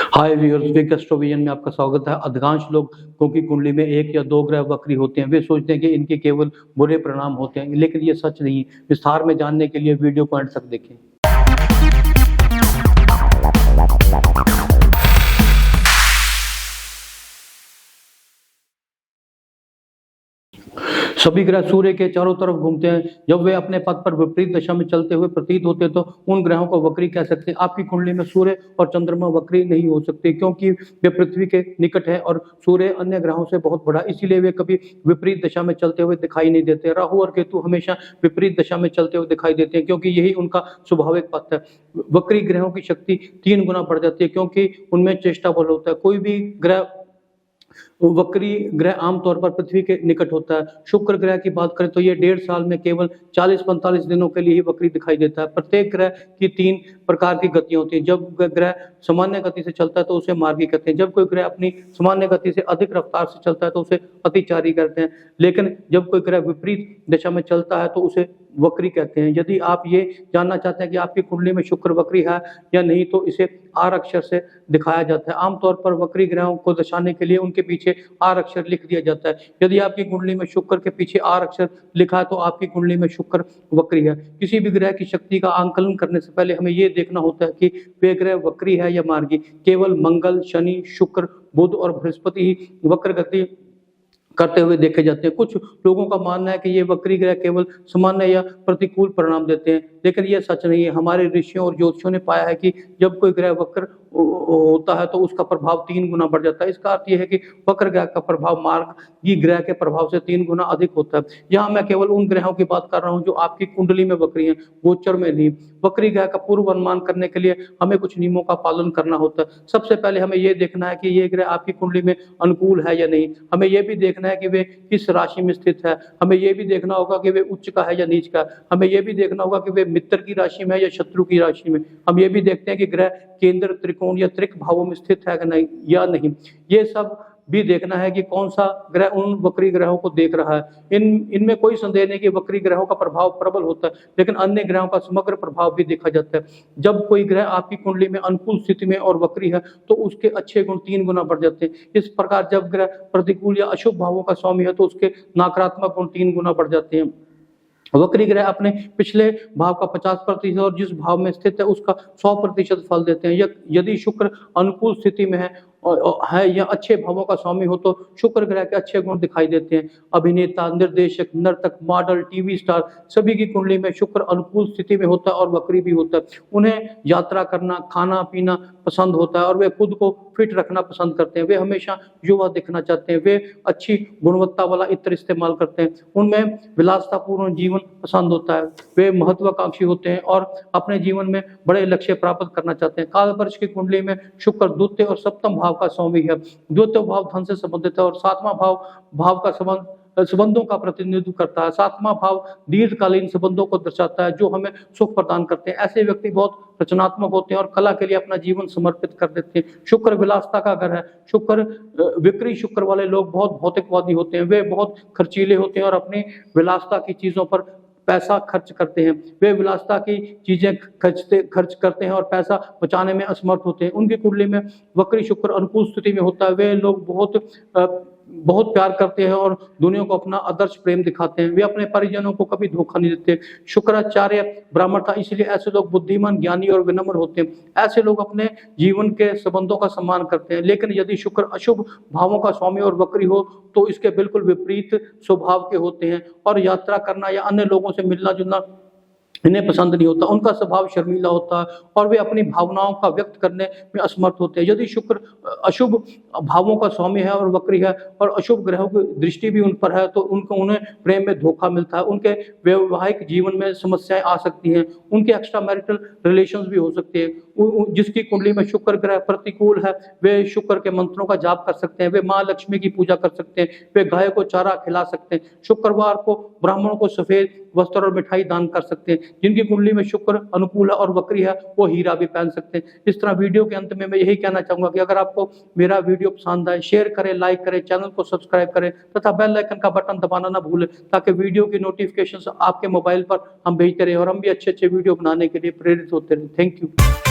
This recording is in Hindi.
हाय व्यूअर्स, बिग एस्ट्रोविजन में आपका स्वागत है। अधिकांश लोगों की कुंडली में एक या दो ग्रह वक्री होते हैं। वे सोचते हैं कि इनके केवल बुरे परिणाम होते हैं, लेकिन ये सच नहीं है। विस्तार में जानने के लिए वीडियो को अंत तक देखें। सभी ग्रह सूर्य के चारों तरफ घूमते हैं। जब वे अपने पथ पर विपरीत दिशा में चलते हुए प्रतीत होते हैं तो उन ग्रहों को वक्री कह सकते हैं। आपकी कुंडली में सूर्य और चंद्रमा वक्री नहीं हो सकते, क्योंकि वे पृथ्वी के निकट है और सूर्य अन्य ग्रहों से बहुत बड़ा, इसीलिए वे कभी विपरीत दिशा में चलते हुए दिखाई नहीं देते। राहु और केतु हमेशा विपरीत दिशा में चलते हुए दिखाई देते हैं, क्योंकि यही उनका स्वाभाविक पथ है। वक्री ग्रहों की शक्ति 3 गुना बढ़ जाती है, क्योंकि उनमें चेष्टा बल होता है। कोई भी ग्रह वक्री ग्रह आमतौर पर पृथ्वी के निकट होता है। शुक्र ग्रह की बात करें तो ये 1.5 साल में केवल 40-45 दिनों के लिए ही वक्री दिखाई देता है। प्रत्येक ग्रह की 3 प्रकार की गतियां होती हैं। जब ग्रह सामान्य गति से चलता है तो उसे मार्गी कहते हैं। जब कोई ग्रह अपनी सामान्य गति से अधिक रफ्तार से चलता है तो उसे अतिचारी कहते हैं। लेकिन जब कोई ग्रह विपरीत दिशा में चलता है तो उसे वक्री कहते हैं। यदि आप ये जानना चाहते हैं कि आपकी कुंडली में शुक्र वक्री है या नहीं, तो इसे आर अक्षर से दिखाया जाता है। आमतौर पर वक्री ग्रहों को दर्शाने के लिए उनके पीछे आर अक्षर लिख दिया जाता है। यदि आपकी कुंडली में शुक्र के पीछे आर अक्षर लिखा है तो आपकी कुंडली में शुक्र वक्री है। किसी भी ग्रह की शक्ति का आंकलन करने से पहले हमें ये देखना होता है कि वे ग्रह वक्री है या मार्गी। केवल मंगल, शनि, शुक्र, बुध और बृहस्पति ही वक्र गति करते हुए देखे जाते हैं। कुछ लोगों का मानना है कि ये वक्री ग्रह केवल सामान्य या प्रतिकूल परिणाम देते हैं, लेकिन ये सच नहीं है। हमारे ऋषियों और ज्योतिषियों ने पाया है कि जब कोई ग्रह वक्र होता है तो उसका प्रभाव 3 गुना बढ़ जाता है। इसका अर्थ यह है कि वक्र ग्रह का प्रभाव मार्गी ग्रह के प्रभाव से 3 गुना अधिक होता है। यहाँ मैं केवल उन ग्रहों की बात कर रहा हूँ जो आपकी कुंडली में वक्री हैं, गोचर में नहीं। वक्री ग्रह का पूर्व अनुमान करने के लिए हमें कुछ नियमों का पालन करना होता है। सबसे पहले हमें यह देखना है कि ये ग्रह आपकी कुंडली में अनुकूल है या नहीं। हमें यह भी देखना है कि वे किस राशि में स्थित है। हमें यह भी देखना होगा कि वे उच्च का है या नीच का। हमें यह भी देखना होगा कि वे मित्र की राशि में है या शत्रु की राशि में। हम ये भी देखते हैं कि ग्रह केंद्र, त्रिकोण या त्रिक भावों में स्थित है या नहीं। ये सब भी देखना है कि कौन सा ग्रह उन वक्री ग्रहों को देख रहा है। इनमें कोई संदेह नहीं कि वक्री ग्रहों का प्रभाव प्रबल होता है, लेकिन अन्य ग्रहों का समग्र प्रभाव भी देखा जाता है। जब कोई ग्रह आपकी कुंडली में अनुकूल स्थिति में और वक्री है तो उसके अच्छे गुण 3 गुना बढ़ जाते हैं। इस प्रकार जब ग्रह प्रतिकूल या अशुभ भावों का स्वामी है तो उसके नकारात्मक गुण 3 गुना बढ़ जाते हैं। वक्री ग्रह अपने पिछले भाव का 50% और जिस भाव में स्थित है उसका 100% फल देते हैं। यदि शुक्र अनुकूल स्थिति में है या अच्छे भावों का स्वामी हो तो शुक्र ग्रह के अच्छे गुण दिखाई देते हैं। अभिनेता, निर्देशक, नर्तक, मॉडल, टीवी स्टार सभी की कुंडली में शुक्र अनुकूल स्थिति में होता है और वक्री भी होता है। उन्हें यात्रा करना, खाना पीना पसंद होता है और वे खुद को फिट रखना पसंद करते हैं। वे हमेशा युवा दिखना चाहते हैं। वे अच्छी गुणवत्ता वाला इत्र इस्तेमाल करते हैं। उनमें विलासतापूर्ण जीवन पसंद होता है। वे महत्वाकांक्षी होते हैं और अपने जीवन में बड़े लक्ष्य प्राप्त करना चाहते हैं। कालवर्ष की कुंडली में शुक्र द्वितीय और सप्तम भाव का स्वामी है। द्वितीय भाव धन से संबंधित है और 7वां भाव का संबंधों का प्रतिनिधित्व करता है। 7वां भाव दीर्घकालीन संबंधों को दर्शाता है जो हमें सुख प्रदान करते हैं। ऐसे व्यक्ति बहुत रचनात्मक होते हैं और कला के लिए अपना जीवन समर्पित कर देते हैं। शुक्र विलासता का घर है। विक्री शुक्र वाले लोग बहुत भौतिकवादी होते हैं। वे बहुत खर्चीले होते हैं और अपनी विलासता की चीजों पर पैसा खर्च करते हैं। वे विलासता की चीजें खर्च करते हैं और पैसा बचाने में असमर्थ होते हैं। उनकी कुंडली में वक्री शुक्र अनुकूल स्थिति में होता है। वे लोग बहुत प्यार करते हैं और दुनिया को अपना आदर्श प्रेम दिखाते हैं। वे अपने परिजनों को कभी धोखा नहीं देते। शुक्राचार्य ब्राह्मण था, इसलिए ऐसे लोग बुद्धिमान, ज्ञानी और विनम्र होते हैं। ऐसे लोग अपने जीवन के संबंधों का सम्मान करते हैं। लेकिन यदि शुक्र अशुभ भावों का स्वामी और वक्री हो तो इसके बिल्कुल विपरीत स्वभाव के होते हैं और यात्रा करना या अन्य लोगों से मिलना जुलना इन्हें पसंद नहीं होता। उनका स्वभाव शर्मीला होता है और वे अपनी भावनाओं का व्यक्त करने में असमर्थ होते हैं। यदि शुक्र अशुभ भावों का स्वामी है और वक्री है और अशुभ ग्रहों की दृष्टि भी उन पर है तो उन्हें प्रेम में धोखा मिलता है। उनके वैवाहिक जीवन में समस्याएं आ सकती हैं। उनके एक्स्ट्रा मैरिटल रिलेशंस भी हो सकते हैं। जिसकी कुंडली में शुक्र ग्रह प्रतिकूल है वे शुक्र के मंत्रों का जाप कर सकते हैं। वे माँ लक्ष्मी की पूजा कर सकते हैं। वे गाय को चारा खिला सकते हैं। शुक्रवार को ब्राह्मणों को सफेद वस्त्र और मिठाई दान कर सकते हैं। जिनकी कुंडली में शुक्र अनुकूल है और वक्री है वो हीरा भी पहन सकते हैं। इस तरह वीडियो के अंत में मैं यही कहना चाहूंगा कि अगर आपको मेरा वीडियो पसंद आए, शेयर करें, लाइक करें, चैनल को सब्सक्राइब करें तथा बेल आइकन का बटन दबाना ना भूलें, ताकि वीडियो की नोटिफिकेशन आपके मोबाइल पर हम भेजते रहे और हम भी अच्छे अच्छे वीडियो बनाने के लिए प्रेरित होते रहे। Thank you.